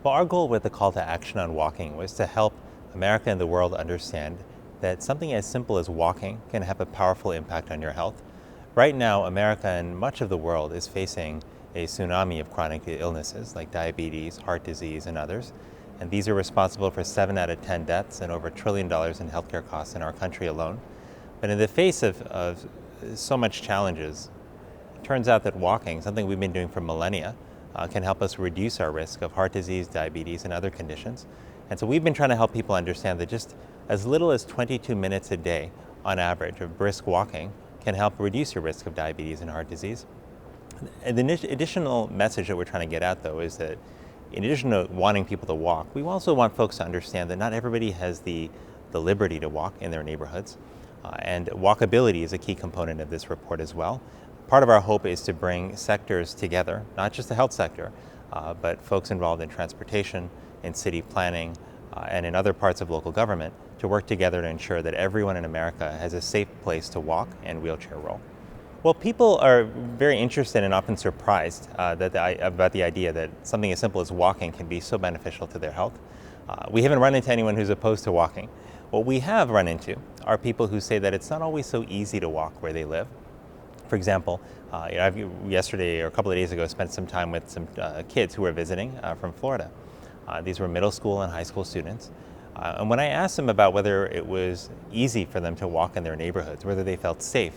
Well, our goal with the call to action on walking was to help America and the world understand that something as simple as walking can have a powerful impact on your health. Right now, America and much of the world is facing a tsunami of chronic illnesses like diabetes, heart disease, and others. And these are responsible for 7 out of 10 deaths and over $1 trillion in healthcare costs in our country alone. But in the face of so much challenges, it turns out that walking, something we've been doing for millennia, can help us reduce our risk of heart disease, diabetes, and other conditions. And so we've been trying to help people understand that just as little as 22 minutes a day on average of brisk walking can help reduce your risk of diabetes and heart disease. And the additional message that we're trying to get at, though, is that in addition to wanting people to walk, we also want folks to understand that not everybody has the liberty to walk in their neighborhoods. And walkability is a key component of this report as well. Part of our hope is to bring sectors together, not just the health sector, but folks involved in transportation, in city planning, and in other parts of local government to work together to ensure that everyone in America has a safe place to walk and wheelchair roll. Well, people are very interested and often surprised about the idea that something as simple as walking can be so beneficial to their health. We haven't run into anyone who's opposed to walking. What we have run into are people who say that it's not always so easy to walk where they live. For example, yesterday or a couple of days ago spent some time with some kids who were visiting from Florida. These were middle school and high school students. And when I asked them about whether it was easy for them to walk in their neighborhoods, whether they felt safe,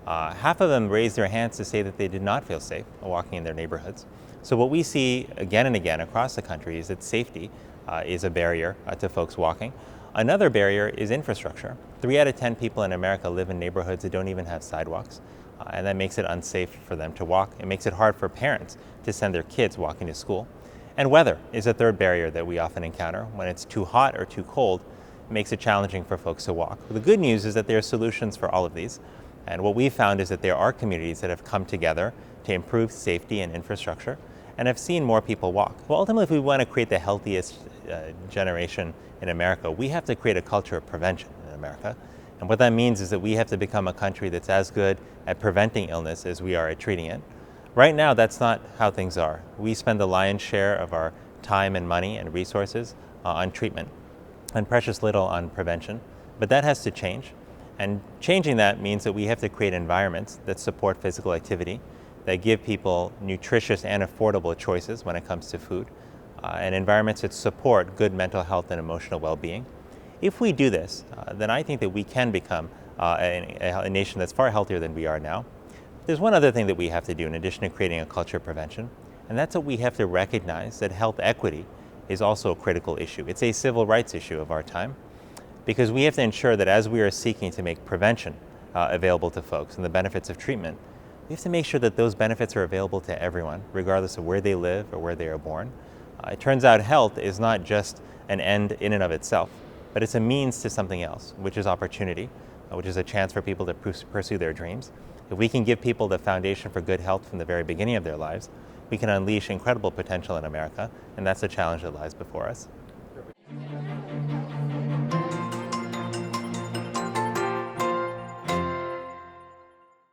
half of them raised their hands to say that they did not feel safe walking in their neighborhoods. So what we see again and again across the country is that safety is a barrier to folks walking. Another barrier is infrastructure. 3 out of 10 people in America live in neighborhoods that don't even have sidewalks. And that makes it unsafe for them to walk. It makes it hard for parents to send their kids walking to school. And weather is a third barrier that we often encounter. When it's too hot or too cold, it makes it challenging for folks to walk. The good news is that there are solutions for all of these. And what we've found is that there are communities that have come together to improve safety and infrastructure and have seen more people walk. Well, ultimately, if we want to create the healthiest generation in America, we have to create a culture of prevention in America. And what that means is that we have to become a country that's as good at preventing illness as we are at treating it. Right now, that's not how things are. We spend the lion's share of our time and money and resources on treatment and precious little on prevention. But that has to change. And changing that means that we have to create environments that support physical activity, that give people nutritious and affordable choices when it comes to food, and environments that support good mental health and emotional well-being. If we do this, then I think that we can become a nation that's far healthier than we are now. There's one other thing that we have to do in addition to creating a culture of prevention, and that's that we have to recognize that health equity is also a critical issue. It's a civil rights issue of our time, because we have to ensure that as we are seeking to make prevention available to folks and the benefits of treatment, we have to make sure that those benefits are available to everyone, regardless of where they live or where they are born. It turns out health is not just an end in and of itself, but it's a means to something else, which is opportunity, which is a chance for people to pursue their dreams. If we can give people the foundation for good health from the very beginning of their lives, we can unleash incredible potential in America, and that's the challenge that lies before us.